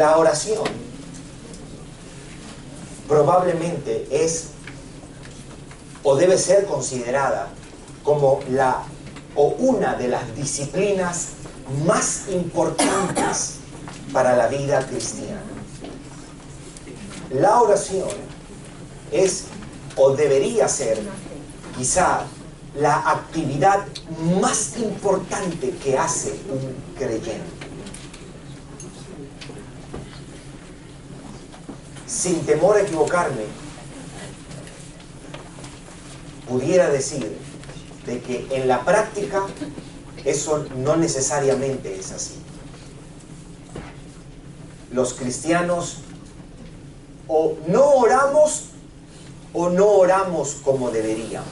La oración probablemente es o debe ser considerada como una de las disciplinas más importantes para la vida cristiana. La oración es o debería ser quizá la actividad más importante que hace un creyente. Sin temor a equivocarme, pudiera decir de que en la práctica eso no necesariamente es así. Los cristianos o no oramos como deberíamos.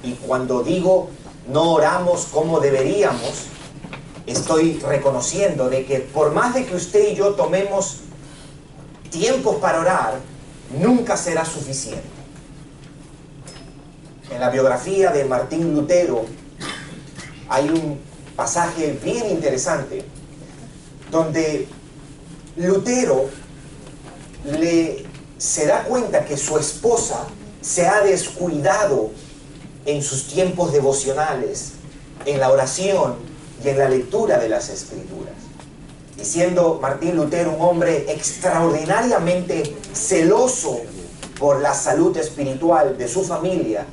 Y cuando digo no oramos como deberíamos, estoy reconociendo de que por más de que usted y yo tomemos tiempos para orar, nunca será suficiente. En la biografía de Martín Lutero hay un pasaje bien interesante donde Lutero se da cuenta que su esposa se ha descuidado en sus tiempos devocionales, en la oración y en la lectura de las Escrituras. Y siendo Martín Lutero un hombre extraordinariamente celoso por la salud espiritual de su familia,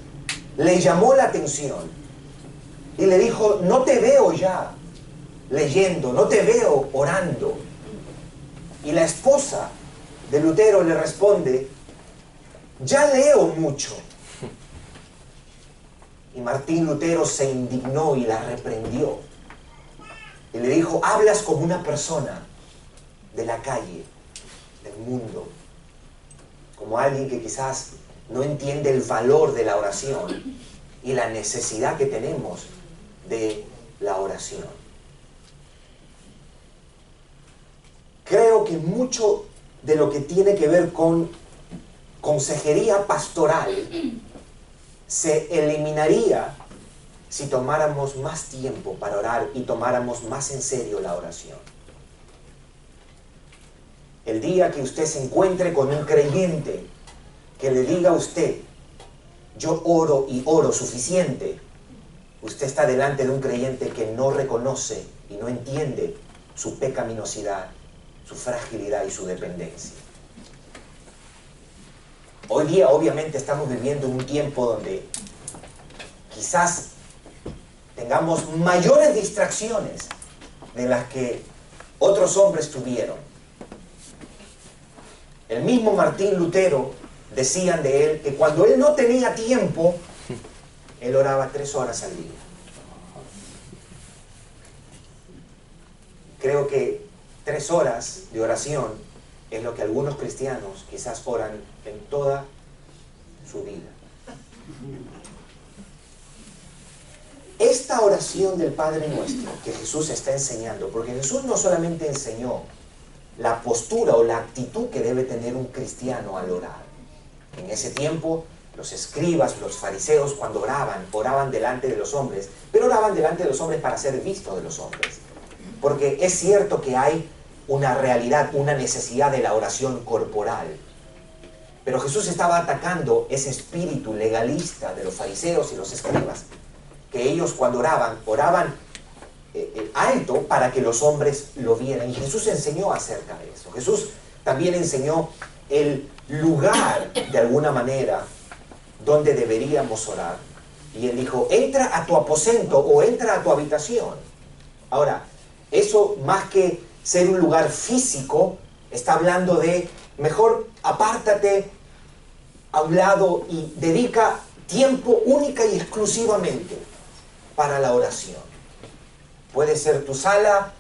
le llamó la atención y le dijo: no te veo ya leyendo, no te veo orando. Y la esposa de Lutero le responde: ya leo mucho. Y Martín Lutero se indignó y la reprendió. Y le dijo: hablas como una persona de la calle, del mundo, como alguien que quizás no entiende el valor de la oración y la necesidad que tenemos de la oración. Creo que mucho de lo que tiene que ver con consejería pastoral se eliminaría si tomáramos más tiempo para orar y tomáramos más en serio la oración. El día que usted se encuentre con un creyente que le diga a usted: yo oro y oro suficiente, usted está delante de un creyente que no reconoce y no entiende su pecaminosidad, su fragilidad y su dependencia. Hoy día obviamente estamos viviendo en un tiempo donde quizás tengamos mayores distracciones de las que otros hombres tuvieron. El mismo Martín Lutero decían de él que cuando él no tenía tiempo, él oraba 3 horas al día. Creo que 3 horas de oración es lo que algunos cristianos quizás oran en toda su vida. Esta oración del Padre Nuestro que Jesús está enseñando, porque Jesús no solamente enseñó la postura o la actitud que debe tener un cristiano al orar. En ese tiempo, los escribas, los fariseos, cuando oraban delante de los hombres, pero oraban delante de los hombres para ser vistos de los hombres. Porque es cierto que hay una realidad, una necesidad de la oración corporal. Pero Jesús estaba atacando ese espíritu legalista de los fariseos y los escribas, que ellos cuando oraban alto para que los hombres lo vieran. Y Jesús enseñó acerca de eso. Jesús también enseñó el lugar, de alguna manera, donde deberíamos orar. Y Él dijo: entra a tu aposento o entra a tu habitación. Ahora, eso más que ser un lugar físico, está hablando de mejor apártate a un lado y dedica tiempo única y exclusivamente para la oración. Puede ser tu sala,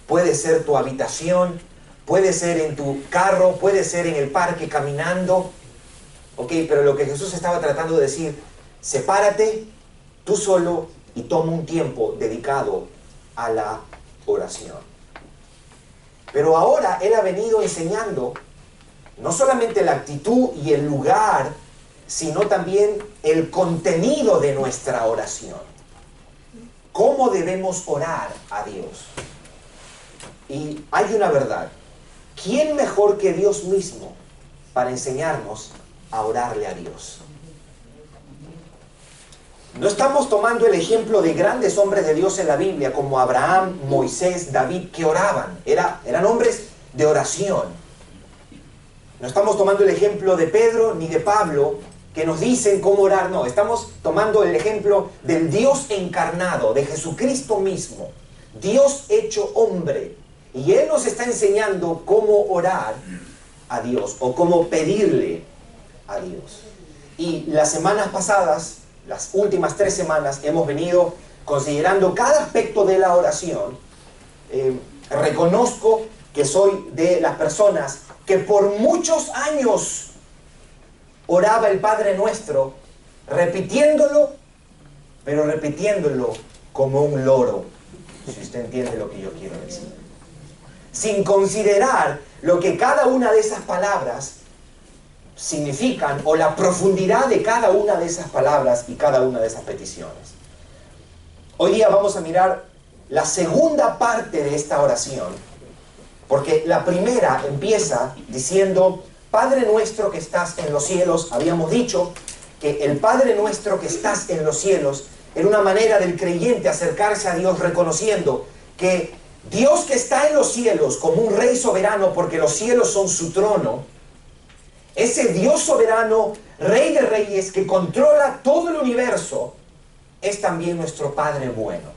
puede ser tu habitación, puede ser en tu carro, puede ser en el parque caminando. Ok, pero lo que Jesús estaba tratando de decir: sepárate tú solo y toma un tiempo dedicado a la oración. Pero ahora Él ha venido enseñando no solamente la actitud y el lugar, sino también el contenido de nuestra oración. ¿Cómo debemos orar a Dios? Y hay una verdad. ¿quién mejor que Dios mismo para enseñarnos a orarle a Dios? No estamos tomando el ejemplo de grandes hombres de Dios en la Biblia como Abraham, Moisés, David, que oraban. Eran hombres de oración. No estamos tomando el ejemplo de Pedro ni de Pablo, que nos dicen cómo orar. No, estamos tomando el ejemplo del Dios encarnado, de Jesucristo mismo. Dios hecho hombre. Y Él nos está enseñando cómo orar a Dios o cómo pedirle a Dios. Y las semanas pasadas, las últimas 3 semanas, hemos venido considerando cada aspecto de la oración. Reconozco que soy de las personas que por muchos años oraba el Padre Nuestro, repitiéndolo, pero repitiéndolo como un loro, si usted entiende lo que yo quiero decir. Sin considerar lo que cada una de esas palabras significan o la profundidad de cada una de esas palabras y cada una de esas peticiones. Hoy día vamos a mirar la segunda parte de esta oración, porque la primera empieza diciendo: Padre nuestro que estás en los cielos. Habíamos dicho que el Padre nuestro que estás en los cielos era una manera del creyente acercarse a Dios reconociendo que Dios que está en los cielos como un rey soberano, porque los cielos son su trono, ese Dios soberano, Rey de Reyes, que controla todo el universo, es también nuestro Padre bueno.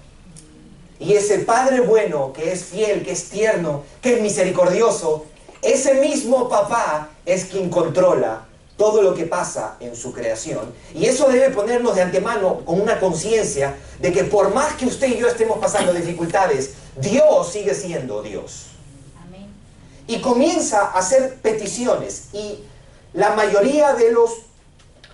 Y ese Padre bueno, que es fiel, que es tierno, que es misericordioso, ese mismo papá es quien controla todo lo que pasa en su creación. Y eso debe ponernos de antemano con una conciencia de que por más que usted y yo estemos pasando dificultades, Dios sigue siendo Dios. Amén. Y comienza a hacer peticiones. Y la mayoría de los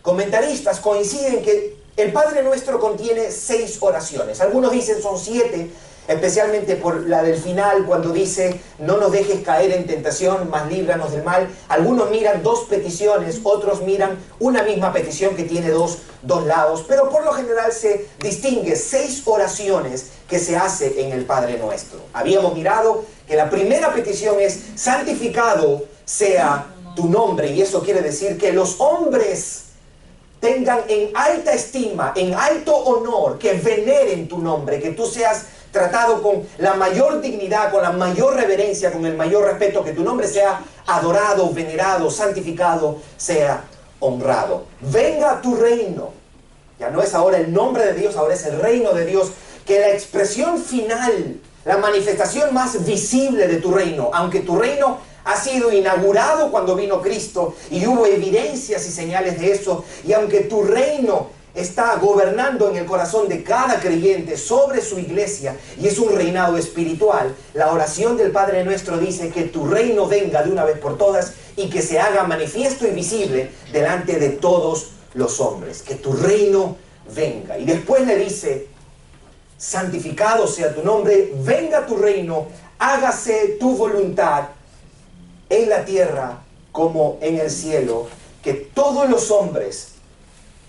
comentaristas coinciden que el Padre Nuestro contiene 6 oraciones. Algunos dicen son 7, especialmente por la del final, cuando dice: no nos dejes caer en tentación, mas líbranos del mal. Algunos miran 2 peticiones, otros miran una misma petición que tiene dos lados, pero por lo general se distingue 6 oraciones que se hace en el Padre Nuestro. Habíamos mirado que la primera petición es: santificado sea tu nombre, y eso quiere decir que los hombres tengan en alta estima, en alto honor, que veneren tu nombre, que tú seas tratado con la mayor dignidad, con la mayor reverencia, con el mayor respeto, que tu nombre sea adorado, venerado, santificado, sea honrado. Venga tu reino. Ya no es ahora el nombre de Dios, ahora es el reino de Dios, que la expresión final, la manifestación más visible de tu reino, aunque tu reino ha sido inaugurado cuando vino Cristo y hubo evidencias y señales de eso, y aunque tu reino está gobernando en el corazón de cada creyente sobre su iglesia y es un reinado espiritual, la oración del Padre Nuestro dice que tu reino venga de una vez por todas y que se haga manifiesto y visible delante de todos los hombres, que tu reino venga. Y después le dice: santificado sea tu nombre, venga tu reino, hágase tu voluntad en la tierra como en el cielo, que todos los hombres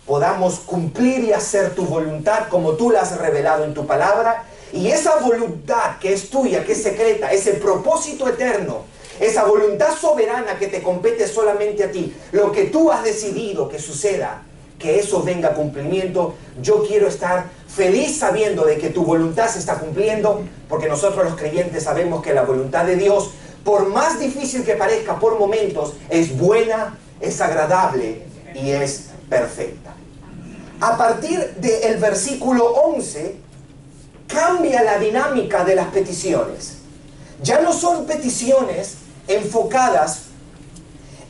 podamos cumplir y hacer tu voluntad como tú la has revelado en tu palabra. Y esa voluntad que es tuya, que es secreta, ese propósito eterno, esa voluntad soberana que te compete solamente a ti, lo que tú has decidido que suceda, que eso venga a cumplimiento. Yo quiero estar feliz sabiendo de que tu voluntad se está cumpliendo, porque nosotros los creyentes sabemos que la voluntad de Dios, por más difícil que parezca por momentos, es buena, es agradable y es perfecta. A partir del versículo 11, cambia la dinámica de las peticiones. Ya no son peticiones enfocadas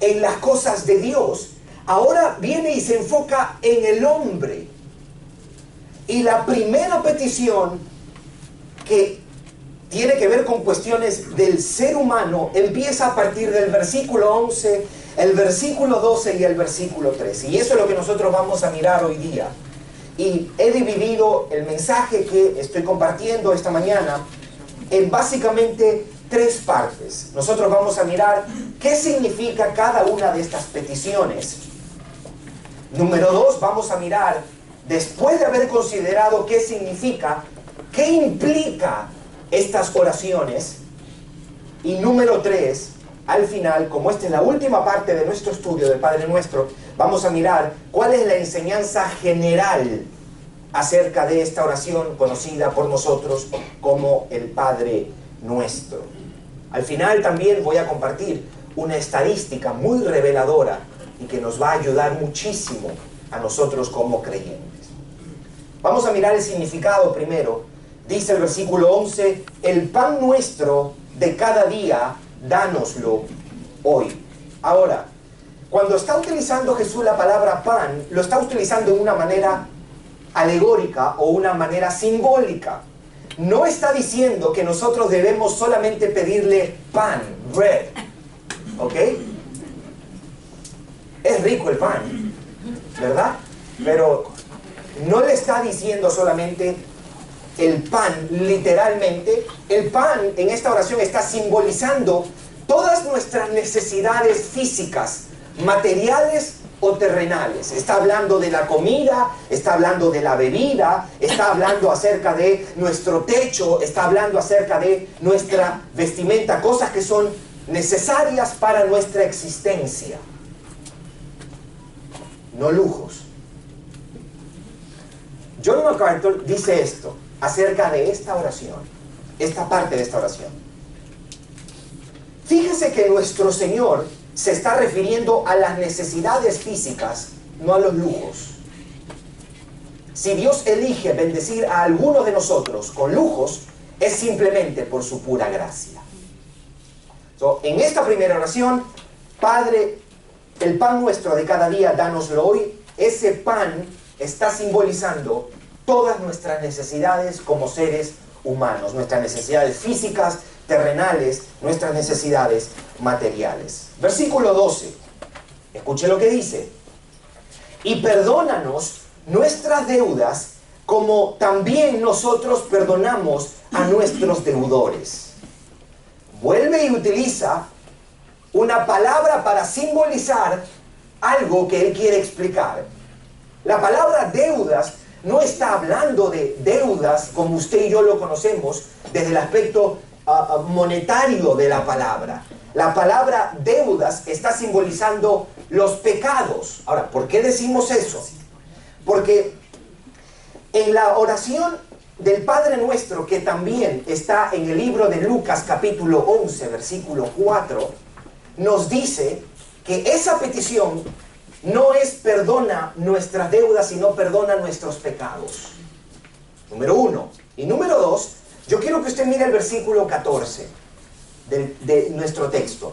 en las cosas de Dios, ahora viene y se enfoca en el hombre. Y la primera petición, que tiene que ver con cuestiones del ser humano, empieza a partir del versículo 11, el versículo 12 y el versículo 13. Y eso es lo que nosotros vamos a mirar hoy día. Y he dividido el mensaje que estoy compartiendo esta mañana en básicamente 3 partes. Nosotros vamos a mirar qué significa cada una de estas peticiones. Número 2, vamos a mirar, después de haber considerado qué significa, qué implica estas oraciones. Y número 3, al final, como esta es la última parte de nuestro estudio del Padre Nuestro, vamos a mirar cuál es la enseñanza general acerca de esta oración conocida por nosotros como el Padre Nuestro. Al final también voy a compartir una estadística muy reveladora y que nos va a ayudar muchísimo a nosotros como creyentes. Vamos a mirar el significado primero. Dice el versículo 11, el pan nuestro de cada día, dánoslo hoy. Ahora, cuando está utilizando Jesús la palabra pan, lo está utilizando de una manera alegórica o una manera simbólica. No está diciendo que nosotros debemos solamente pedirle pan, bread, ¿ok? Es rico el pan, ¿verdad? Pero no le está diciendo solamente el pan, literalmente. El pan en esta oración está simbolizando todas nuestras necesidades físicas, materiales o terrenales. Está hablando de la comida, está hablando de la bebida, está hablando acerca de nuestro techo, está hablando acerca de nuestra vestimenta, cosas que son necesarias para nuestra existencia, no lujos. John MacArthur dice esto acerca de esta oración, esta parte de esta oración. Fíjese que nuestro Señor se está refiriendo a las necesidades físicas, no a los lujos. Si Dios elige bendecir a alguno de nosotros con lujos, es simplemente por su pura gracia. En esta primera oración, Padre, el pan nuestro de cada día, dánoslo hoy. Ese pan está simbolizando todas nuestras necesidades como seres humanos, nuestras necesidades físicas, terrenales, nuestras necesidades materiales. Versículo 12, escuche lo que dice: y perdónanos nuestras deudas como también nosotros perdonamos a nuestros deudores. Vuelve y utiliza una palabra para simbolizar algo que él quiere explicar. La palabra deudas no está hablando de deudas como usted y yo lo conocemos desde el aspecto monetario de la palabra. La palabra deudas está simbolizando los pecados. Ahora, ¿por qué decimos eso? Porque en la oración del Padre Nuestro, que también está en el libro de Lucas capítulo 11, versículo 4, nos dice que esa petición no es perdona nuestras deudas, sino perdona nuestros pecados. Número 1. Y número 2, yo quiero que usted mire el versículo 14 de nuestro texto.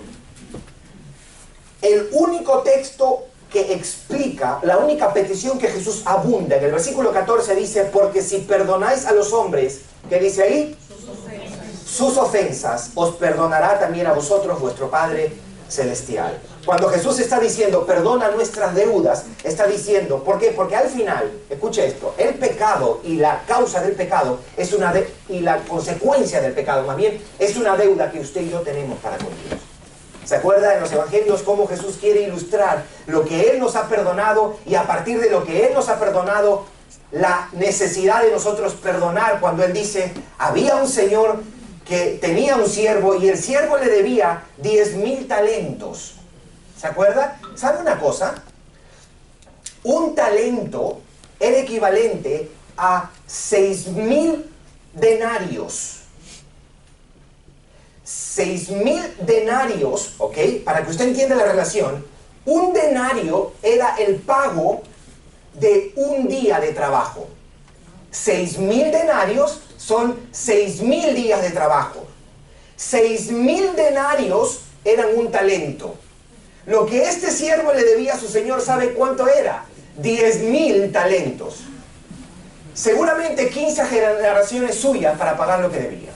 El único texto que explica, la única petición que Jesús abunda, en el versículo 14 dice, porque si perdonáis a los hombres, ¿qué dice ahí? Sus ofensas, os perdonará también a vosotros vuestro Padre Celestial. Cuando Jesús está diciendo, perdona nuestras deudas, está diciendo, ¿por qué? Porque al final, escuche esto, el pecado y la causa del pecado es y la consecuencia del pecado, más bien, es una deuda que usted y yo tenemos para con Dios. ¿Se acuerda en los evangelios cómo Jesús quiere ilustrar lo que Él nos ha perdonado y a partir de lo que Él nos ha perdonado, la necesidad de nosotros perdonar? Cuando Él dice, había un señor que tenía un siervo y el siervo le debía 10,000 talentos. ¿Se acuerda? ¿Sabe una cosa? Un talento era equivalente a 6,000 denarios. 6,000 denarios, ¿ok? Para que usted entienda la relación, un denario era el pago de un día de trabajo. 6,000 denarios son 6,000 días de trabajo. 6,000 denarios eran un talento. Lo que este siervo le debía a su señor, ¿sabe cuánto era? 10,000 talentos. Seguramente 15 generaciones suyas para pagar lo que debía.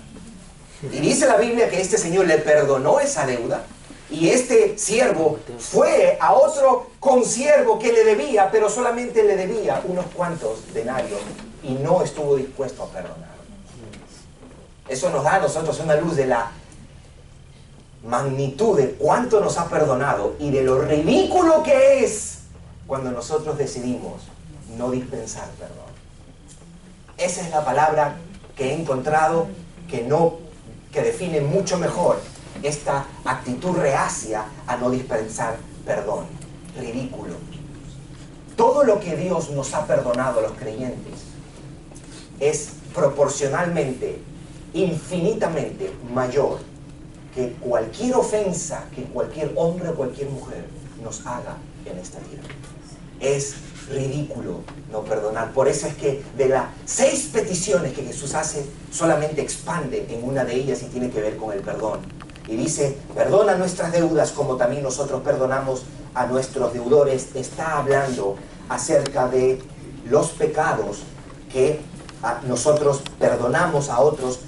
Y dice la Biblia que este señor le perdonó esa deuda y este siervo fue a otro consiervo que le debía, pero solamente le debía unos cuantos denarios y no estuvo dispuesto a perdonar. Eso nos da a nosotros una luz de la magnitud de cuánto nos ha perdonado y de lo ridículo que es cuando nosotros decidimos no dispensar perdón. Esa es la palabra que he encontrado que define mucho mejor esta actitud reacia a no dispensar perdón. Ridículo. Todo lo que Dios nos ha perdonado a los creyentes es proporcionalmente, infinitamente mayor que cualquier ofensa que cualquier hombre o cualquier mujer nos haga en esta tierra. Es ridículo no perdonar. Por eso es que de las 6 peticiones que Jesús hace, solamente expande en una de ellas y tiene que ver con el perdón. Y dice, perdona nuestras deudas como también nosotros perdonamos a nuestros deudores. Está hablando acerca de los pecados que nosotros perdonamos a otros,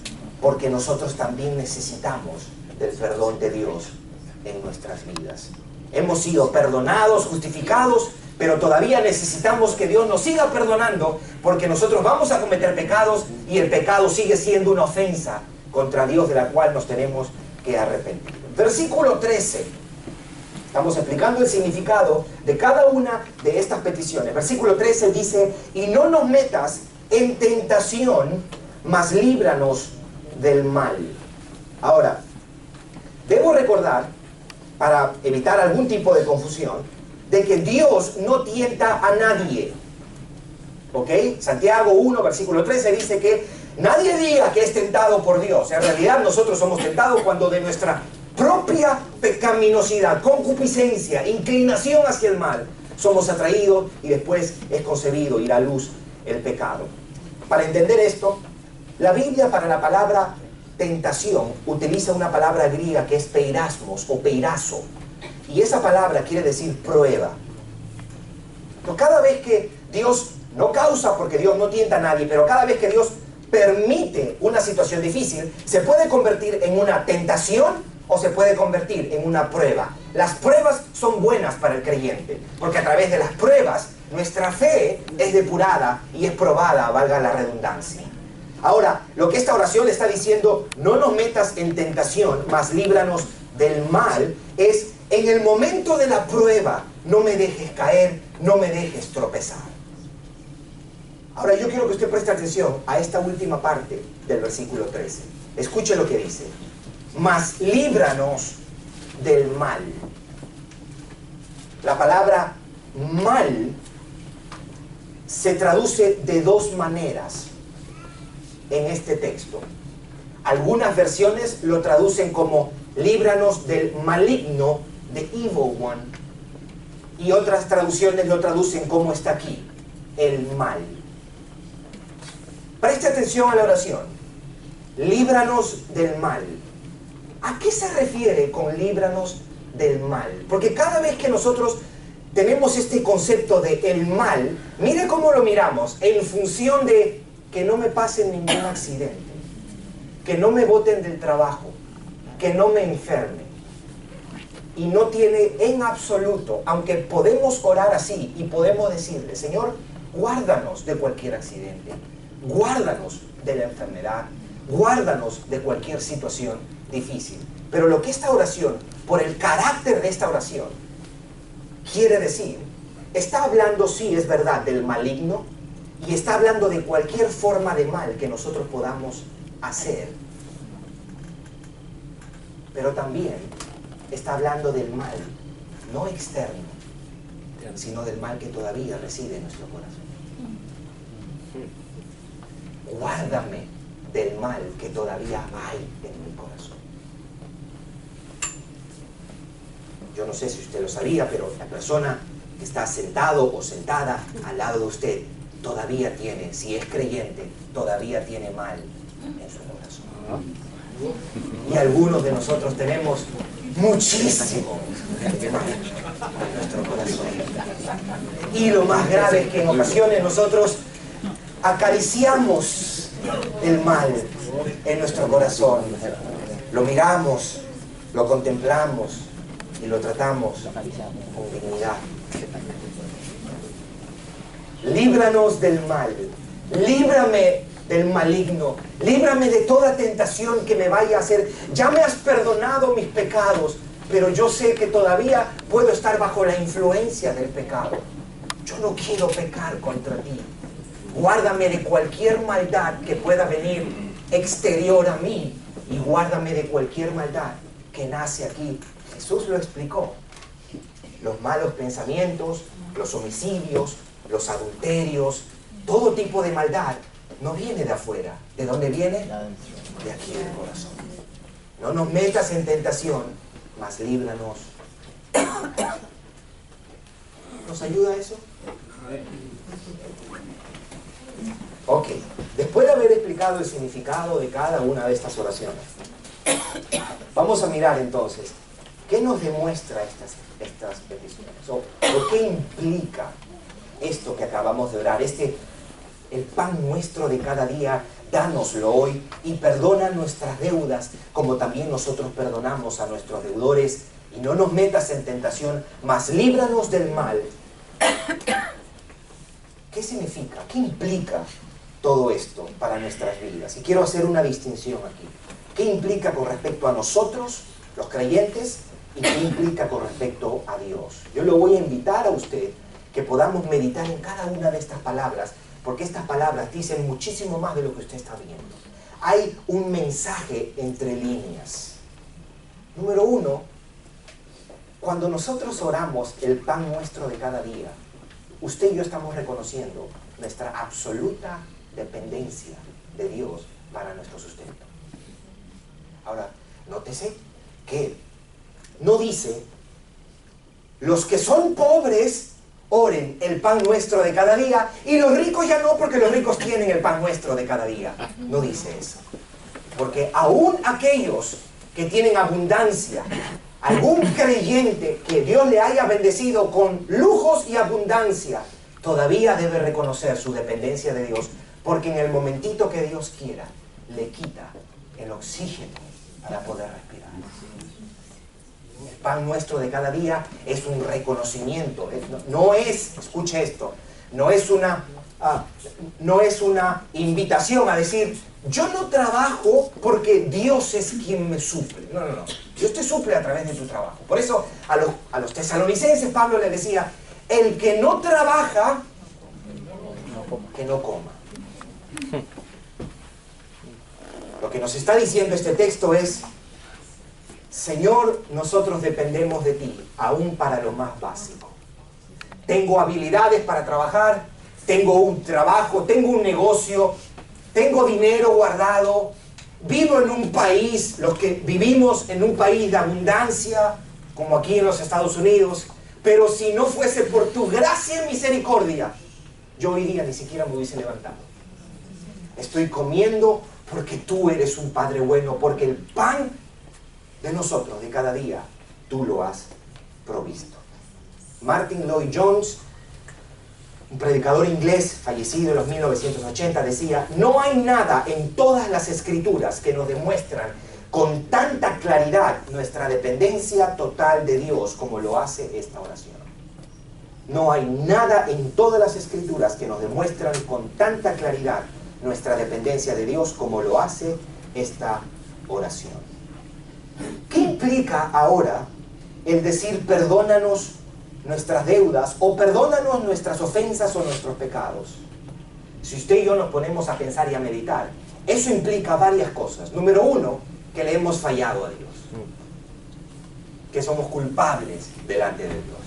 porque nosotros también necesitamos del perdón de Dios en nuestras vidas. Hemos sido perdonados, justificados, pero todavía necesitamos que Dios nos siga perdonando, porque nosotros vamos a cometer pecados y el pecado sigue siendo una ofensa contra Dios de la cual nos tenemos que arrepentir. Versículo 13. Estamos explicando el significado de cada una de estas peticiones. Versículo 13 dice, y no nos metas en tentación, mas líbranos del mal. Ahora, debo recordar, para evitar algún tipo de confusión, de que Dios no tienta a nadie. ¿Ok? Santiago 1, versículo 13 dice que nadie diga que es tentado por Dios. En realidad nosotros somos tentados cuando de nuestra propia pecaminosidad, concupiscencia, inclinación hacia el mal, somos atraídos y después es concebido y da a luz el pecado. Para entender esto, la Biblia para la palabra tentación utiliza una palabra griega que es peirasmos o peirazo, y esa palabra quiere decir prueba. Entonces, cada vez que Dios no causa, porque Dios no tienta a nadie, pero cada vez que Dios permite una situación difícil, se puede convertir en una tentación o se puede convertir en una prueba. Las pruebas son buenas para el creyente, porque a través de las pruebas nuestra fe es depurada y es probada, valga la redundancia. Ahora, lo que esta oración le está diciendo, no nos metas en tentación, mas líbranos del mal, es en el momento de la prueba, no me dejes caer, no me dejes tropezar. Ahora yo quiero que usted preste atención a esta última parte del versículo 13. Escuche lo que dice. Mas líbranos del mal. La palabra mal se traduce de 2 maneras en este texto. Algunas versiones lo traducen como líbranos del maligno, the evil one, y otras traducciones lo traducen como está aquí, el mal. Preste atención a la oración. Líbranos del mal. ¿A qué se refiere con líbranos del mal? Porque cada vez que nosotros tenemos este concepto de el mal, mire cómo lo miramos, en función de que no me pase ningún accidente, que no me boten del trabajo, que no me enferme. Y no tiene en absoluto, aunque podemos orar así y podemos decirle, Señor, guárdanos de cualquier accidente, guárdanos de la enfermedad, guárdanos de cualquier situación difícil. Pero lo que esta oración, por el carácter de esta oración, quiere decir, está hablando, sí, es verdad, del maligno, y está hablando de cualquier forma de mal que nosotros podamos hacer. Pero también está hablando del mal, no externo, sino del mal que todavía reside en nuestro corazón. Guárdame del mal que todavía hay en mi corazón. Yo no sé si usted lo sabía, pero la persona que está sentado o sentada al lado de usted todavía tiene, si es creyente, todavía tiene mal en su corazón. Y algunos de nosotros tenemos muchísimo mal en nuestro corazón. Y lo más grave es que en ocasiones nosotros acariciamos el mal en nuestro corazón. Lo miramos, lo contemplamos y lo tratamos con dignidad. Líbranos del mal, líbrame del maligno, líbrame de toda tentación que me vaya a hacer. Ya me has perdonado mis pecados, pero yo sé que todavía puedo estar bajo la influencia del pecado. Yo no quiero pecar contra ti. Guárdame de cualquier maldad que pueda venir exterior a mí, y guárdame de cualquier maldad que nace aquí. Jesús lo explicó. Los malos pensamientos, los homicidios, los adulterios, todo tipo de maldad no viene de afuera. ¿De dónde viene? De aquí del corazón. No nos metas en tentación, mas líbranos. ¿Nos ayuda eso? Ok, después de haber explicado el significado de cada una de estas oraciones, vamos a mirar entonces qué nos demuestra estas peticiones, o qué implica esto que acabamos de orar, el pan nuestro de cada día, dánoslo hoy y perdona nuestras deudas como también nosotros perdonamos a nuestros deudores y no nos metas en tentación, mas líbranos del mal. ¿Qué significa? ¿Qué implica todo esto para nuestras vidas? Y quiero hacer una distinción aquí. ¿Qué implica con respecto a nosotros, los creyentes, y qué implica con respecto a Dios? Yo lo voy a invitar a usted que podamos meditar en cada una de estas palabras, porque estas palabras dicen muchísimo más de lo que usted está viendo. Hay un mensaje entre líneas. Número uno, cuando nosotros oramos el pan nuestro de cada día, usted y yo estamos reconociendo nuestra absoluta dependencia de Dios para nuestro sustento. Ahora, nótese que no dice, los que son pobres oren el pan nuestro de cada día y los ricos ya no, porque los ricos tienen el pan nuestro de cada día. No dice eso. Porque aún aquellos que tienen abundancia, algún creyente que Dios le haya bendecido con lujos y abundancia, todavía debe reconocer su dependencia de Dios, porque en el momentito que Dios quiera, le quita el oxígeno para poder respirar. El pan nuestro de cada día es un reconocimiento. No es, escuche esto, no es una invitación a decir, yo no trabajo porque Dios es quien me suple. No. Dios te suple a través de tu trabajo. Por eso a los tesalonicenses Pablo le decía, el que no trabaja, que no coma. Lo que nos está diciendo este texto es, Señor, nosotros dependemos de ti, aún para lo más básico. Tengo habilidades para trabajar, tengo un trabajo, tengo un negocio, tengo dinero guardado, vivo en un país, los que vivimos en un país de abundancia, como aquí en los Estados Unidos, pero si no fuese por tu gracia y misericordia, yo hoy día ni siquiera me hubiese levantado. Estoy comiendo porque tú eres un Padre bueno, porque el pan de nosotros, de cada día, tú lo has provisto. Martin Lloyd-Jones, un predicador inglés fallecido en los 1980, decía, no hay nada en todas las escrituras que nos demuestran con tanta claridad nuestra dependencia total de Dios como lo hace esta oración. No hay nada en todas las escrituras que nos demuestran con tanta claridad nuestra dependencia de Dios como lo hace esta oración. ¿Qué implica ahora el decir perdónanos nuestras deudas o perdónanos nuestras ofensas o nuestros pecados? Si usted y yo nos ponemos a pensar y a meditar, eso implica varias cosas. Número uno, que le hemos fallado a Dios, que somos culpables delante de Dios.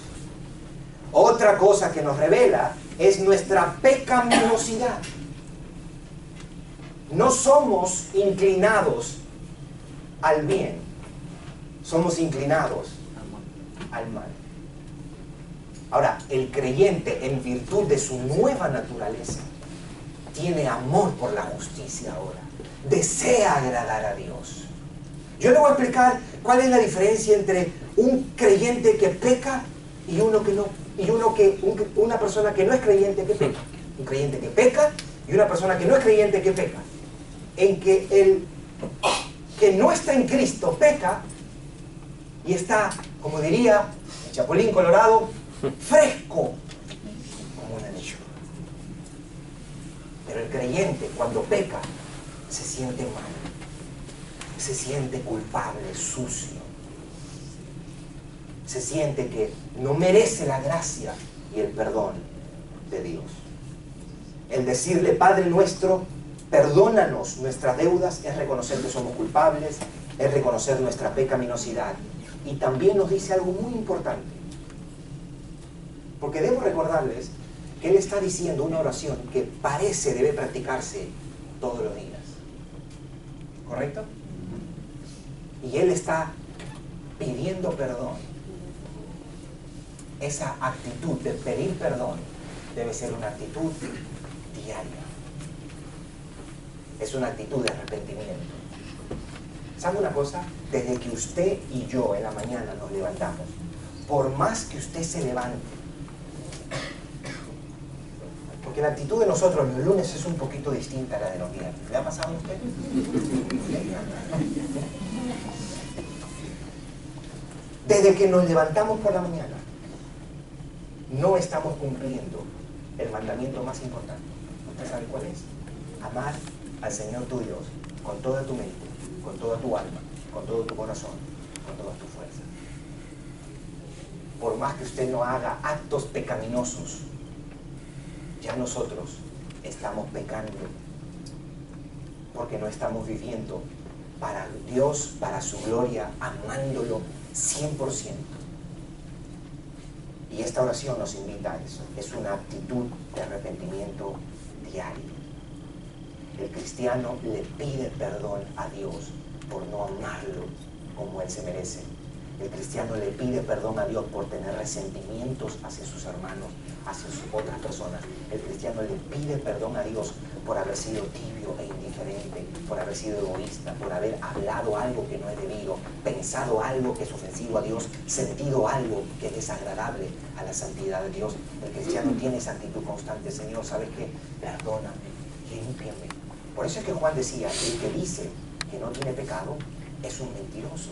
Otra cosa que nos revela es nuestra pecaminosidad. No somos inclinados al bien, somos inclinados al mal. Ahora, el creyente, en virtud de su nueva naturaleza, tiene amor por la justicia ahora. Desea agradar a Dios. Yo le voy a explicar cuál es la diferencia entre un creyente que peca y una persona que no es creyente que peca. Un creyente que peca y una persona que no es creyente que peca. En que el que no está en Cristo peca y está, como diría el Chapulín Colorado, fresco como una lechuga. Pero el creyente, cuando peca, se siente mal, se siente culpable, sucio, se siente que no merece la gracia y el perdón de Dios. El decirle, Padre nuestro, perdónanos nuestras deudas, es reconocer que somos culpables, es reconocer nuestra pecaminosidad. Y también nos dice algo muy importante. Porque debo recordarles que Él está diciendo una oración que parece debe practicarse todos los días. ¿Correcto? Y Él está pidiendo perdón. Esa actitud de pedir perdón debe ser una actitud diaria. Es una actitud de arrepentimiento. ¿Sabe una cosa? Desde que usted y yo en la mañana nos levantamos, por más que usted se levante, porque la actitud de nosotros los lunes es un poquito distinta a la de los viernes. ¿Le ha pasado a usted? Desde que nos levantamos por la mañana, no estamos cumpliendo el mandamiento más importante. ¿Usted sabe cuál es? Amar al Señor tu Dios con toda tu mente, con toda tu alma, con todo tu corazón, con toda tu fuerza. Por más que usted no haga actos pecaminosos, ya nosotros estamos pecando porque no estamos viviendo para Dios, para su gloria, amándolo 100%. Y esta oración nos invita a eso. Es una actitud de arrepentimiento diario. El cristiano le pide perdón a Dios por no amarlo como Él se merece. El cristiano le pide perdón a Dios por tener resentimientos hacia sus hermanos, hacia sus otras personas. El cristiano le pide perdón a Dios por haber sido tibio e indiferente, por haber sido egoísta, por haber hablado algo que no es debido, pensado algo que es ofensivo a Dios, sentido algo que es desagradable a la santidad de Dios. El cristiano tiene esa actitud constante. Señor, ¿sabes qué? Perdóname, límpiame. Por eso es que Juan decía, el que dice que no tiene pecado es un mentiroso.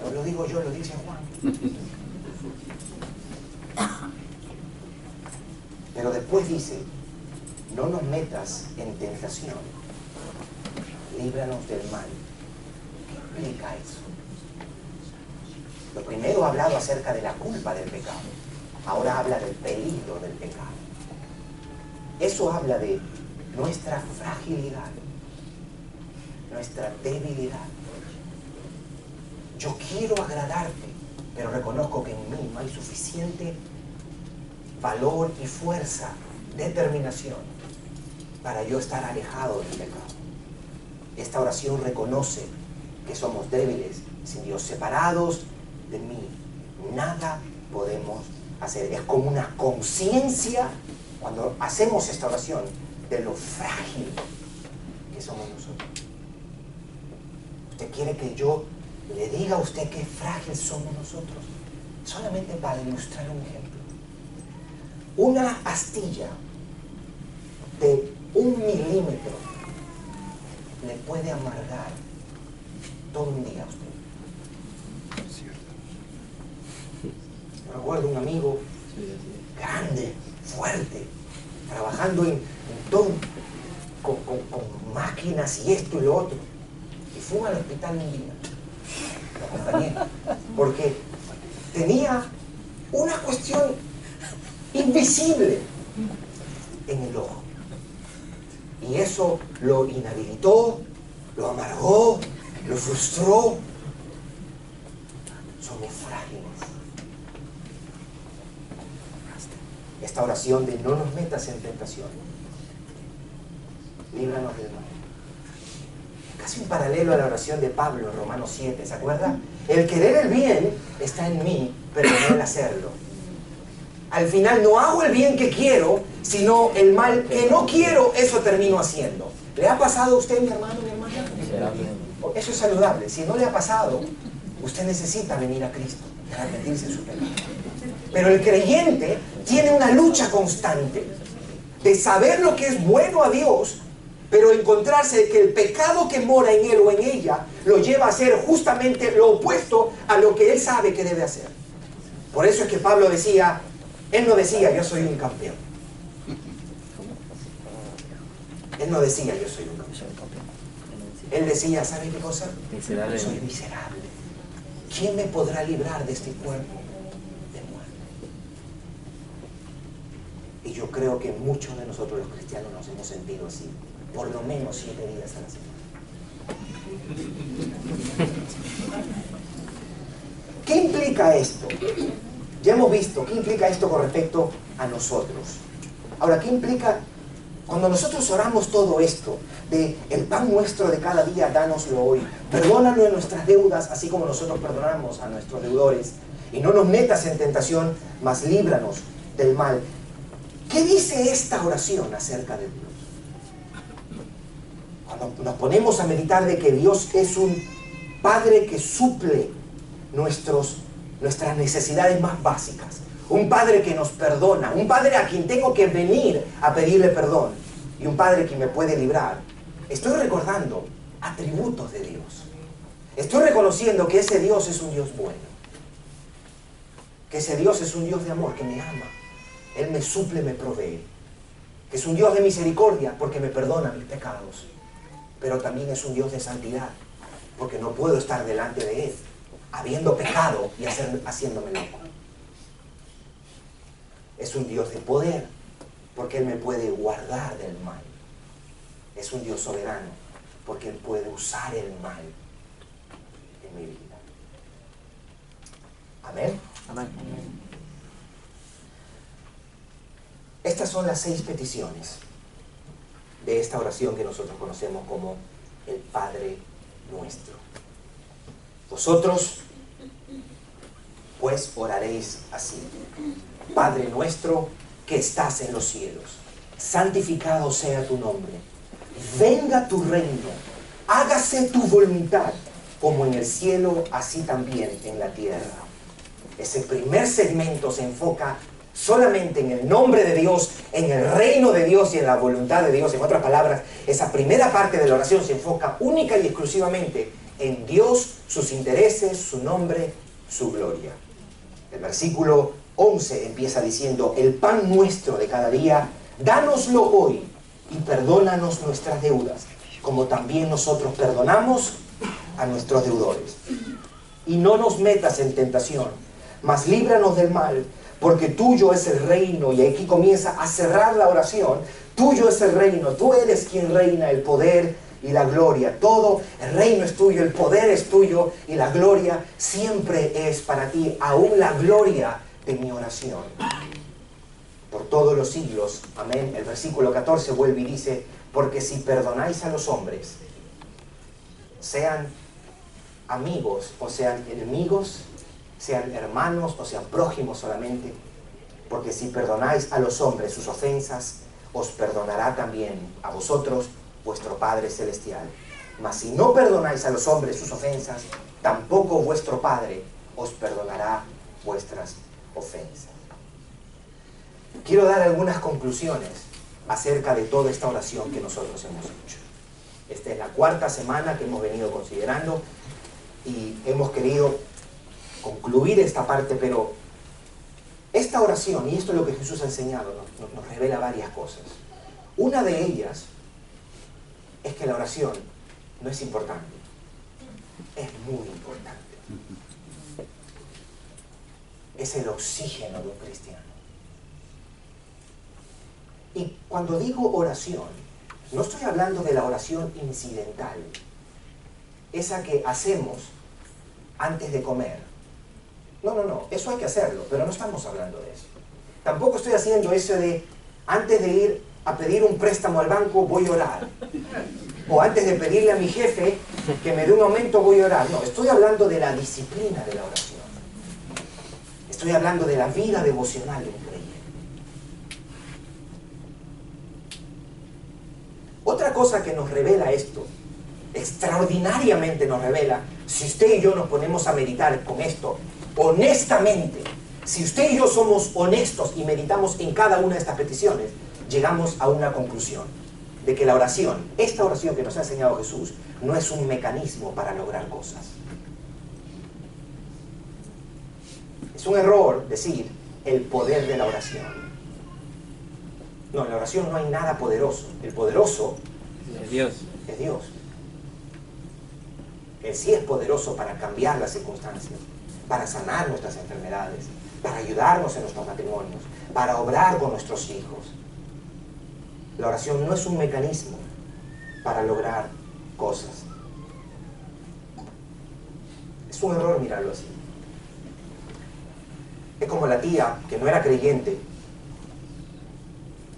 No lo digo yo, lo dice Juan. Pero después dice, no nos metas en tentación, líbranos del mal. ¿Qué implica eso? Lo primero ha hablado acerca de la culpa del pecado. Ahora habla del peligro del pecado. Eso habla de nuestra fragilidad, nuestra debilidad. Yo quiero agradarte, pero reconozco que en mí no hay suficiente valor y fuerza, determinación, para yo estar alejado del pecado. Esta oración reconoce que somos débiles, sin Dios, separados de mí. Nada podemos hacer. Es como una conciencia, cuando hacemos esta oración, de lo frágil que somos nosotros. Usted quiere que yo le diga a usted qué frágil somos nosotros, solamente para ilustrar un ejemplo. Una astilla de 1 milímetro le puede amargar todo un día a usted. Yo recuerdo un amigo grande, fuerte, trabajando en todo, con máquinas y esto y lo otro, y fue al hospital un día. Lo acompañé porque tenía una cuestión invisible en el ojo, y eso lo inhabilitó, lo amargó, lo frustró. Somos frágiles. Esta oración de no nos metas en tentación, líbranos del mal, casi un paralelo a la oración de Pablo en Romanos 7, ¿se acuerda? El querer el bien está en mí, pero no el hacerlo. Al final no hago el bien que quiero, sino el mal que no quiero, eso termino haciendo. ¿Le ha pasado a usted, mi hermano, mi hermana? Eso es saludable. Si no le ha pasado, usted necesita venir a Cristo y arrepentirse de su pecado. Pero el creyente tiene una lucha constante de saber lo que es bueno a Dios, pero encontrarse de que el pecado que mora en él o en ella lo lleva a hacer justamente lo opuesto a lo que él sabe que debe hacer. Por eso es que Pablo decía, él no decía yo soy un campeón. Él no decía yo soy un campeón. Él decía, ¿sabe qué cosa? Miserable. Soy miserable. ¿Quién me podrá librar de este cuerpo de muerte? Y yo creo que muchos de nosotros los cristianos nos hemos sentido así, por lo menos 7 días a la semana. ¿Qué implica esto? Ya hemos visto qué implica esto con respecto a nosotros. Ahora, ¿qué implica cuando nosotros oramos todo esto de el pan nuestro de cada día, dánoslo hoy? Perdónanos nuestras deudas, así como nosotros perdonamos a nuestros deudores. Y no nos metas en tentación, mas líbranos del mal. ¿Qué dice esta oración acerca de Dios? Cuando nos ponemos a meditar de que Dios es un Padre que suple nuestras necesidades más básicas, un Padre que nos perdona, un Padre a quien tengo que venir a pedirle perdón y un Padre que me puede librar, estoy recordando atributos de Dios. Estoy reconociendo que ese Dios es un Dios bueno, que ese Dios es un Dios de amor, que me ama. Él me suple, me provee. Que es un Dios de misericordia porque me perdona mis pecados. Pero también es un Dios de santidad porque no puedo estar delante de Él habiendo pecado y haciéndome loco. Es un Dios de poder porque Él me puede guardar del mal. Es un Dios soberano porque Él puede usar el mal en mi vida. Amén. Amén. Estas son las 6 peticiones de esta oración que nosotros conocemos como el Padre Nuestro. Vosotros, pues, oraréis así: Padre nuestro que estás en los cielos, santificado sea tu nombre. Venga tu reino, hágase tu voluntad, como en el cielo, así también en la tierra. Ese primer segmento se enfoca solamente en el nombre de Dios, en el reino de Dios y en la voluntad de Dios. En otras palabras, esa primera parte de la oración se enfoca única y exclusivamente en Dios, sus intereses, su nombre, su gloria. El versículo 11 empieza diciendo: el pan nuestro de cada día, dánoslo hoy y perdónanos nuestras deudas, como también nosotros perdonamos a nuestros deudores. Y no nos metas en tentación, mas líbranos del mal, porque tuyo es el reino. Y aquí comienza a cerrar la oración. Tuyo es el reino, tú eres quien reina, el poder y la gloria. Todo el reino es tuyo, el poder es tuyo y la gloria siempre es para ti, aún la gloria de mi oración. Por todos los siglos, amén. El versículo 14 vuelve y dice: porque si perdonáis a los hombres, sean amigos o sean enemigos, sean hermanos o sean prójimos solamente, porque si perdonáis a los hombres sus ofensas, os perdonará también a vosotros vuestro Padre Celestial. Mas si no perdonáis a los hombres sus ofensas, tampoco vuestro Padre os perdonará vuestras ofensas. Quiero dar algunas conclusiones acerca de toda esta oración que nosotros hemos hecho. Esta es la 4ª semana que hemos venido considerando y hemos querido concluir esta parte, pero esta oración, y esto es lo que Jesús ha enseñado, nos revela varias cosas. Una de ellas es que la oración no es importante, es muy importante. Es el oxígeno de un cristiano. Y cuando digo oración, no estoy hablando de la oración incidental, esa que hacemos antes de comer. No, eso hay que hacerlo, pero no estamos hablando de eso. Tampoco estoy haciendo eso de antes de ir a pedir un préstamo al banco voy a orar. O antes de pedirle a mi jefe que me dé un aumento voy a orar. No, estoy hablando de la disciplina de la oración. Estoy hablando de la vida devocional de un creyente. Otra cosa que nos revela esto, extraordinariamente nos revela, si usted y yo nos ponemos a meditar con esto, honestamente, si usted y yo somos honestos y meditamos en cada una de estas peticiones, llegamos a una conclusión, de que la oración, esta oración que nos ha enseñado Jesús, no es un mecanismo para lograr cosas. Es un error decir el poder de la oración. No, en la oración no hay nada poderoso. El poderoso Es Dios. es Dios. Él sí es poderoso para cambiar las circunstancias, para sanar nuestras enfermedades, para ayudarnos en nuestros matrimonios, para obrar con nuestros hijos. La oración no es un mecanismo para lograr cosas. Es un error mirarlo así. Es como la tía que no era creyente,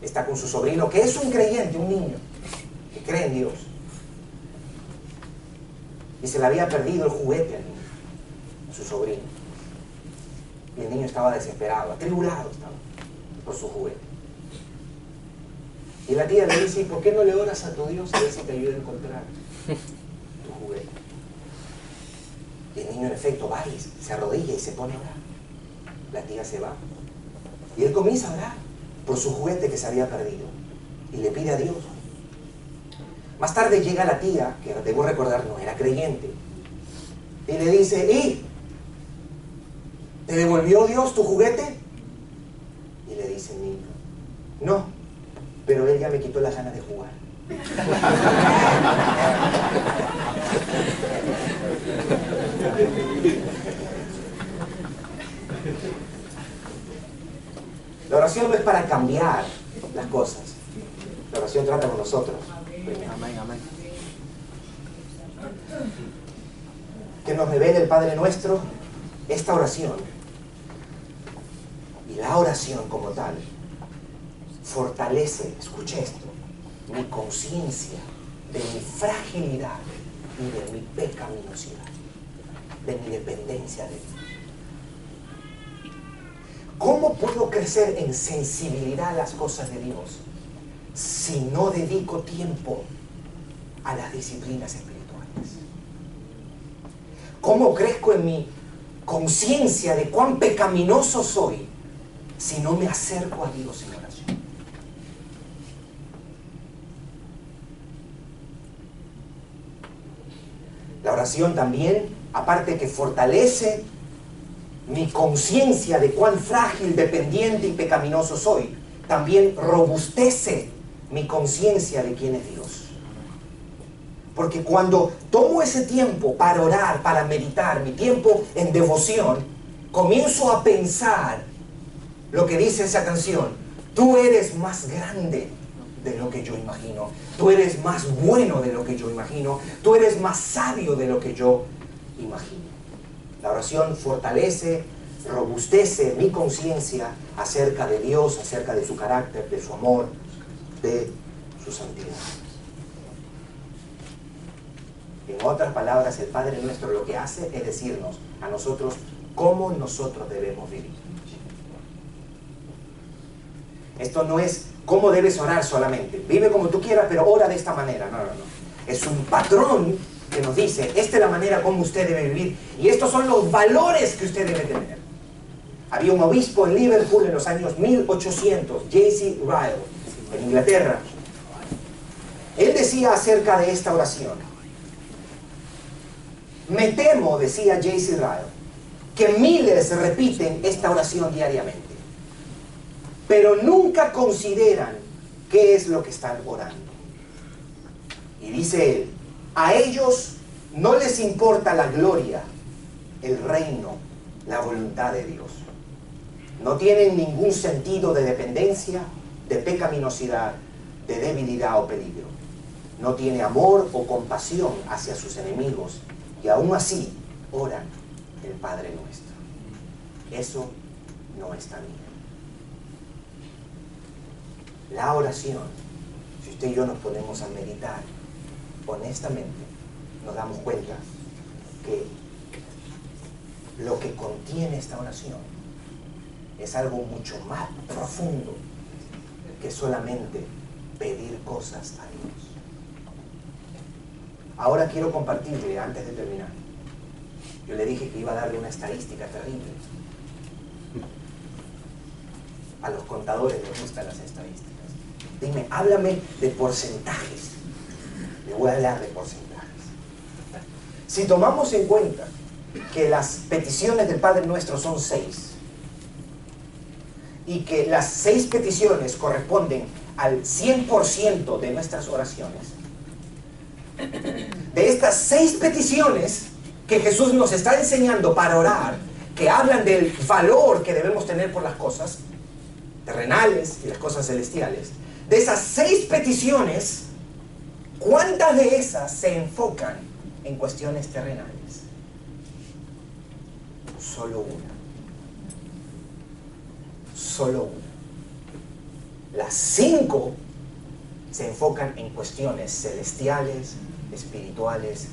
está con su sobrino, que es un creyente, un niño, que cree en Dios. Y se le había perdido el juguete al niño, a su sobrino. Y el niño estaba desesperado, atribulado estaba por su juguete. Y la tía le dice, ¿por qué no le oras a tu Dios a ver si te ayuda a encontrar tu juguete? Y el niño en efecto va y se arrodilla y se pone a orar. La tía se va. Y él comienza a orar por su juguete que se había perdido. Y le pide a Dios. Más tarde llega la tía, que debo recordar no era creyente, y le dice, ¿y te devolvió Dios tu juguete? Y le dice el niño, no, pero él ya me quitó las ganas de jugar. La oración no es para cambiar las cosas. La oración trata con nosotros. Amén, amén. Que nos revele el Padre Nuestro esta oración. Y la oración como tal fortalece, escuche esto, mi conciencia de mi fragilidad y de mi pecaminosidad, de mi dependencia de Él. ¿Cómo puedo crecer en sensibilidad a las cosas de Dios si no dedico tiempo a las disciplinas espirituales? ¿Cómo crezco en mi conciencia de cuán pecaminoso soy si no me acerco a Dios en oración? La oración también, aparte que fortalece mi conciencia de cuán frágil, dependiente y pecaminoso soy, también robustece mi conciencia de quién es Dios. Porque cuando tomo ese tiempo para orar, para meditar, mi tiempo en devoción, comienzo a pensar lo que dice esa canción: tú eres más grande de lo que yo imagino, tú eres más bueno de lo que yo imagino, tú eres más sabio de lo que yo imagino. La oración fortalece, robustece mi conciencia acerca de Dios, acerca de su carácter, de su amor, de su santidad. En otras palabras, el Padre Nuestro lo que hace es decirnos a nosotros cómo nosotros debemos vivir. Esto no es cómo debes orar solamente. Vive como tú quieras, pero ora de esta manera. No. Es un patrón que nos dice, esta es la manera como usted debe vivir y estos son los valores que usted debe tener. Había un obispo en Liverpool en los años 1800, J.C. Ryle, en Inglaterra. Él decía acerca de esta oración: me temo, decía J.C. Ryle, que miles repiten esta oración diariamente, pero nunca consideran qué es lo que están orando. Y dice él, a ellos no les importa la gloria, el reino, la voluntad de Dios. No tienen ningún sentido de dependencia, de pecaminosidad, de debilidad o peligro. No tiene amor o compasión hacia sus enemigos y aún así oran el Padre Nuestro. Eso no está bien. La oración, si usted y yo nos ponemos a meditar honestamente, nos damos cuenta que lo que contiene esta oración es algo mucho más profundo que solamente pedir cosas a Dios. Ahora quiero compartirle, antes de terminar, yo le dije que iba a darle una estadística terrible. A los contadores les gustan las estadísticas. Dime, háblame de porcentajes. Le voy a hablar de porcentajes. Si tomamos en cuenta que las peticiones del Padre Nuestro son 6 y que las 6 peticiones corresponden al 100% de nuestras oraciones, de estas 6 peticiones que Jesús nos está enseñando para orar, que hablan del valor que debemos tener por las cosas terrenales y las cosas celestiales, de esas 6 peticiones, ¿cuántas de esas se enfocan en cuestiones terrenales? Solo una. Solo una. Las 5 se enfocan en cuestiones celestiales, espirituales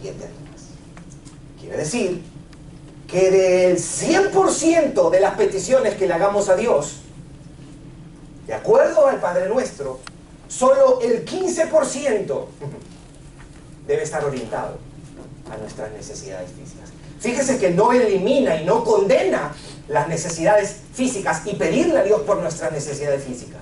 y eternas. Quiere decir que del 100% de las peticiones que le hagamos a Dios, de acuerdo al Padre Nuestro, solo el 15% debe estar orientado a nuestras necesidades físicas. Fíjese que no elimina y no condena las necesidades físicas y pedirle a Dios por nuestras necesidades físicas.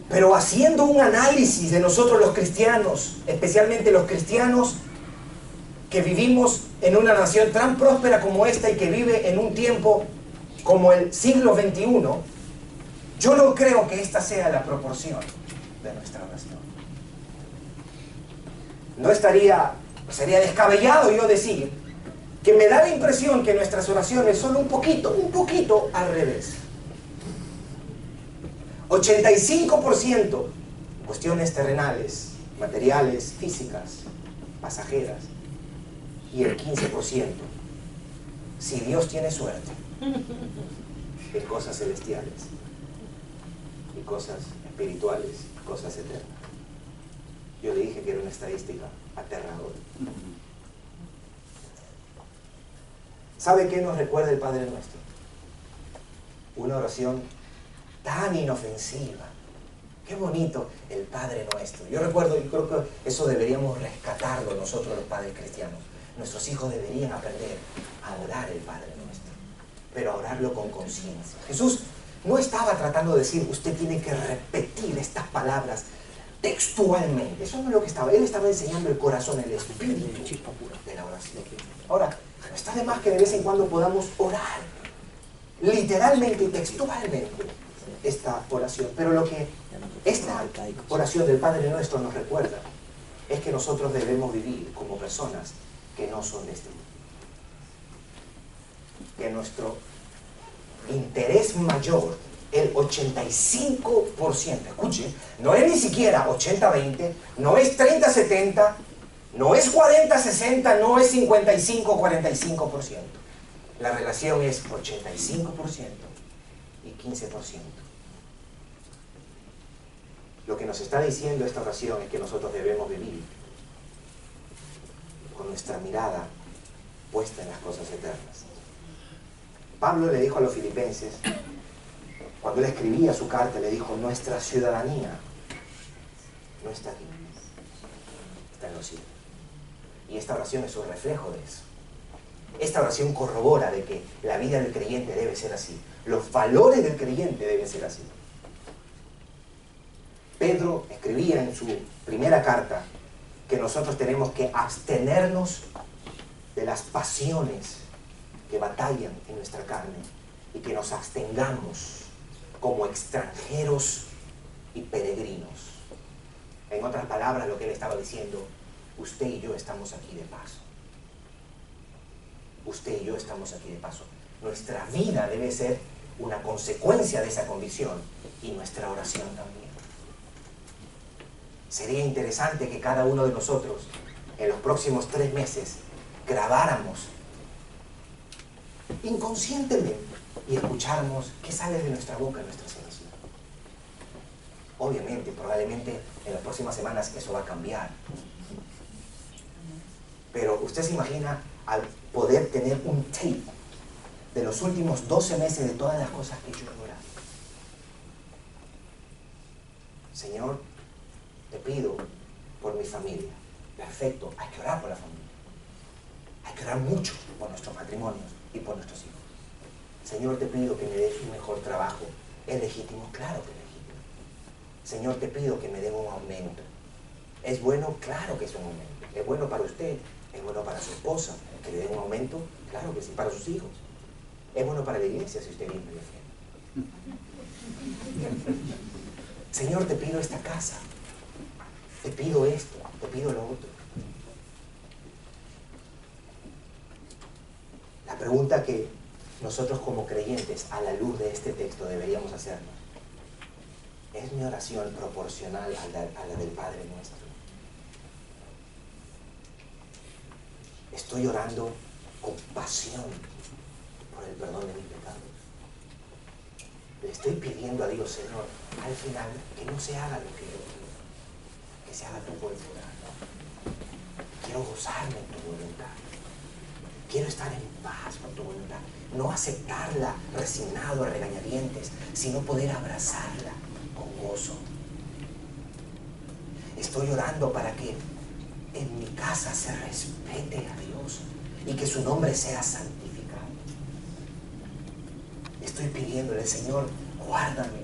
Pero haciendo un análisis de nosotros los cristianos, especialmente los cristianos que vivimos en una nación tan próspera como esta y que vive en un tiempo como el siglo XXI, yo no creo que esta sea la proporción de nuestra oración. Sería descabellado yo decir que me da la impresión que nuestras oraciones son un poquito al revés. 85% cuestiones terrenales, materiales, físicas, pasajeras, y el 15%, si Dios tiene suerte, en cosas celestiales y cosas espirituales, cosas eternas. Yo le dije que era una estadística aterradora. ¿Sabe qué nos recuerda el Padre Nuestro? Una oración tan inofensiva. Qué bonito el Padre Nuestro. Yo recuerdo, y creo que eso deberíamos rescatarlo nosotros los padres cristianos. Nuestros hijos deberían aprender a orar el Padre Nuestro, pero a orarlo con conciencia. Jesús no estaba tratando de decir, usted tiene que repetir estas palabras textualmente. Eso no es lo que estaba. Él estaba enseñando el corazón, el espíritu de la oración. Ahora, no está de más que de vez en cuando podamos orar literalmente y textualmente esta oración. Pero lo que esta oración del Padre Nuestro nos recuerda es que nosotros debemos vivir como personas que no son de este mundo. Que nuestro interés mayor, el 85%, escuche, no es ni siquiera 80-20, no es 30-70, no es 40-60, no es 55-45%. La relación es 85% y 15%. Lo que nos está diciendo esta oración es que nosotros debemos vivir con nuestra mirada puesta en las cosas eternas. Pablo le dijo a los filipenses, cuando él escribía su carta, le dijo, nuestra ciudadanía no está aquí, está en los cielos. Y esta oración es un reflejo de eso. Esta oración corrobora de que la vida del creyente debe ser así. Los valores del creyente deben ser así. Pedro escribía en su primera carta que nosotros tenemos que abstenernos de las pasiones que batallan en nuestra carne y que nos abstengamos como extranjeros y peregrinos. En otras palabras, lo que él estaba diciendo, usted y yo estamos aquí de paso. Usted y yo estamos aquí de paso. Nuestra vida debe ser una consecuencia de esa convicción y nuestra oración también. Sería interesante que cada uno de nosotros en los próximos 3 meses grabáramos inconscientemente y escucháramos qué sale de nuestra boca en nuestra oración. Obviamente, probablemente en las próximas semanas eso va a cambiar. Pero usted se imagina al poder tener un tape de los últimos 12 meses de todas las cosas que yo he orado. Señor, te pido por mi familia. Perfecto, hay que orar por la familia. Hay que orar mucho por nuestros matrimonios y por nuestros hijos. Señor, te pido que me des un mejor trabajo. ¿Es legítimo? Claro que es legítimo. Señor, te pido que me den un aumento. ¿Es bueno? Claro que es un aumento. ¿Es bueno para usted? ¿Es bueno para su esposa? ¿Que le den un aumento? Claro que sí. ¿Para sus hijos? ¿Es bueno para la iglesia si usted viene y defiende? Señor, te pido esta casa. Te pido esto. Te pido lo otro. La pregunta que nosotros como creyentes, a la luz de este texto, deberíamos hacernos: ¿es mi oración proporcional a la del Padre nuestro? ¿Estoy orando con pasión por el perdón de mis pecados? Le estoy pidiendo a Dios, Señor, al final, que no se haga lo que yo quiero, que se haga tu voluntad, ¿no? Quiero gozarme en tu voluntad. Quiero estar en paz con tu voluntad. No aceptarla resignado a regañadientes, sino poder abrazarla con gozo. Estoy orando para que en mi casa se respete a Dios y que su nombre sea santificado. Estoy pidiéndole, Señor, guárdame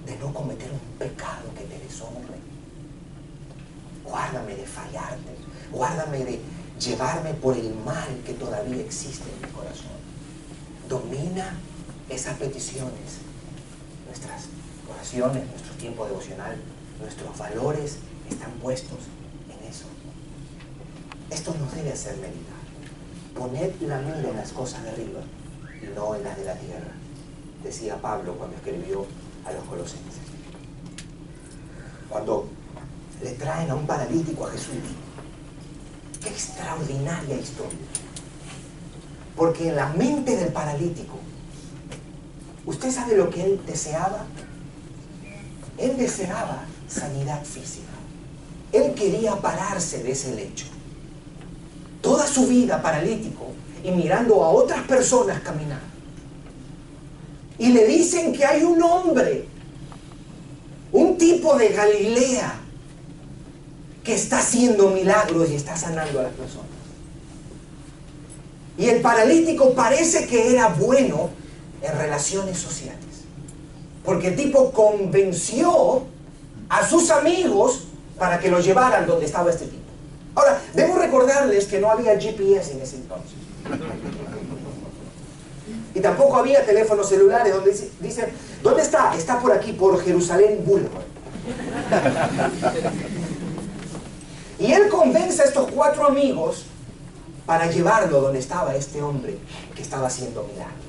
de no cometer un pecado que te deshonre. Guárdame de fallarte. Guárdame de llevarme por el mal que todavía existe en mi corazón. Domina esas peticiones. Nuestras oraciones, nuestro tiempo devocional, nuestros valores están puestos en eso. Esto nos debe hacer meditar. Poned la mira en las cosas de arriba y no en las de la tierra, decía Pablo cuando escribió a los Colosenses. Cuando le traen a un paralítico a Jesús, qué extraordinaria historia. Porque en la mente del paralítico, ¿usted sabe lo que él deseaba? Él deseaba sanidad física. Él quería pararse de ese lecho. Toda su vida paralítico y mirando a otras personas caminar. Y le dicen que hay un hombre, un tipo de Galilea, que está haciendo milagros y está sanando a las personas. Y el paralítico parece que era bueno en relaciones sociales, porque el tipo convenció a sus amigos para que lo llevaran donde estaba este tipo. Ahora, debo recordarles que no había GPS en ese entonces. Y tampoco había teléfonos celulares donde dicen, ¿dónde está? Está por aquí, por Jerusalén Boulevard. Y él convence a estos 4 amigos para llevarlo donde estaba este hombre que estaba haciendo milagros.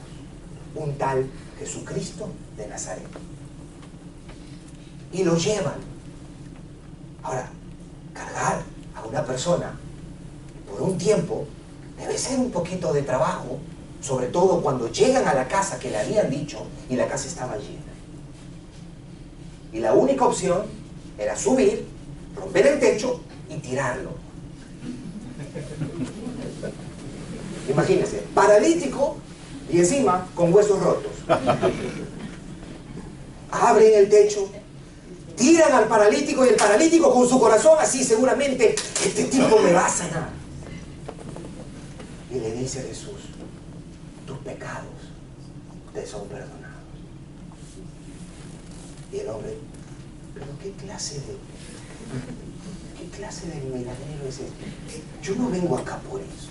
Un tal Jesucristo de Nazaret. Y lo llevan. Ahora, cargar a una persona por un tiempo debe ser un poquito de trabajo, sobre todo cuando llegan a la casa que le habían dicho y la casa estaba llena. Y la única opción era subir, romper el techo y tirarlo. Imagínense, paralítico y encima con huesos rotos. Abren el techo, tiran al paralítico y el paralítico con su corazón así, seguramente, este tipo me va a sanar. Y le dice Jesús, tus pecados te son perdonados. Y el hombre, pero ¿qué clase de milagrero es este? Yo no vengo acá por eso.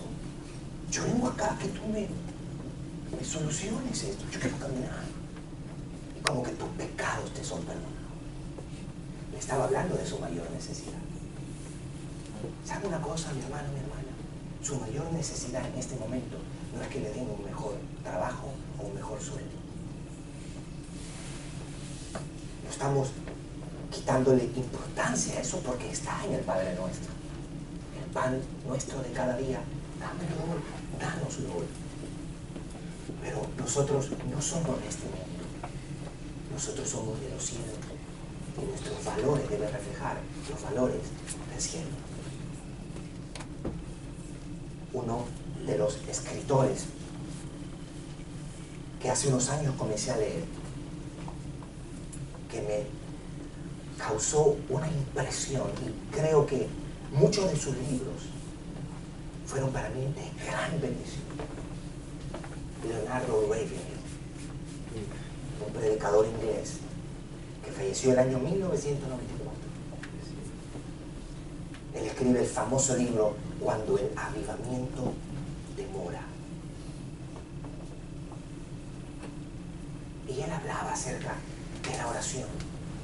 Yo vengo acá que tú me soluciones esto. Yo quiero caminar. Y como que tus pecados te son perdonados. Le estaba hablando de su mayor necesidad. ¿Sabe una cosa, mi hermano, mi hermana? Su mayor necesidad en este momento no es que le den un mejor trabajo o un mejor sueldo. No estamos quitándole importancia a eso porque está en el Padre Nuestro. El pan nuestro de cada día, dámelo hoy, dánoslo hoy. Pero nosotros no somos de este mundo. Nosotros somos de los cielos. Y nuestros valores deben reflejar los valores del cielo. Uno de los escritores que hace unos años comencé a leer, que me causó una impresión, y creo que muchos de sus libros fueron para mí de gran bendición. Leonardo Ravenhill, un predicador inglés que falleció el año 1994. Él escribe el famoso libro Cuando el avivamiento demora. Y él hablaba acerca de la oración.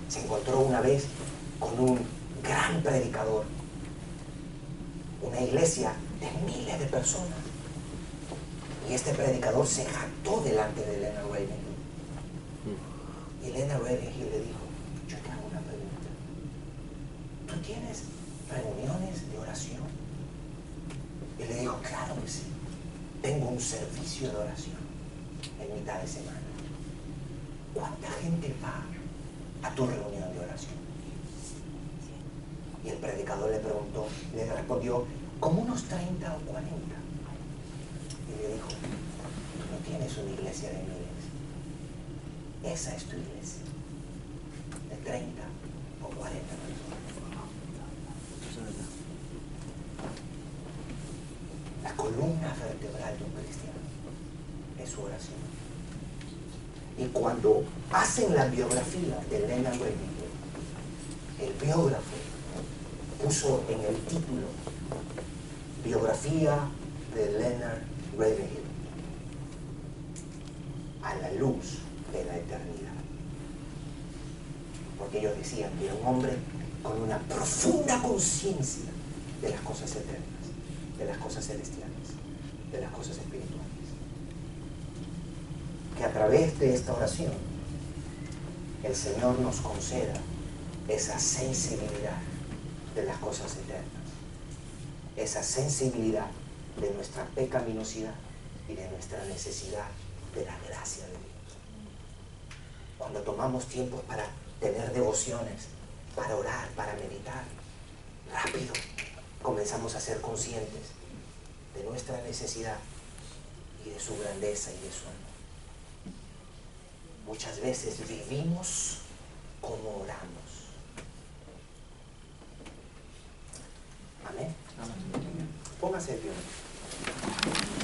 Se encontró una vez con un gran predicador, una iglesia de miles de personas. Y este predicador se jactó delante de Leonard Ravenhill. Y Leonard Ravenhill le dijo, yo te hago una pregunta. ¿Tú tienes reuniones de oración? Y le dijo, claro que sí. Tengo un servicio de oración en mitad de semana. ¿Cuánta gente va a tu reunión de oración? Y el predicador le respondió, como unos 30 o 40. Y le dijo, tú no tienes una iglesia de miles. Esa es tu iglesia, de 30 o 40 personas. La columna vertebral de un cristiano es su oración. Y cuando hacen la biografía de Leonard Ravenhill, el biógrafo puso en el título biografía de Leonard Ravenhill a la luz de la eternidad, porque ellos decían que era un hombre con una profunda conciencia de las cosas eternas, de las cosas celestiales, de las cosas espirituales, que a través de esta oración el Señor nos conceda esa sensibilidad de las cosas eternas, esa sensibilidad de nuestra pecaminosidad y de nuestra necesidad de la gracia de Dios. Cuando tomamos tiempo para tener devociones, para orar, para meditar, rápido comenzamos a ser conscientes de nuestra necesidad y de su grandeza y de su amor. Muchas veces vivimos como oramos. Amén. Póngase de pie.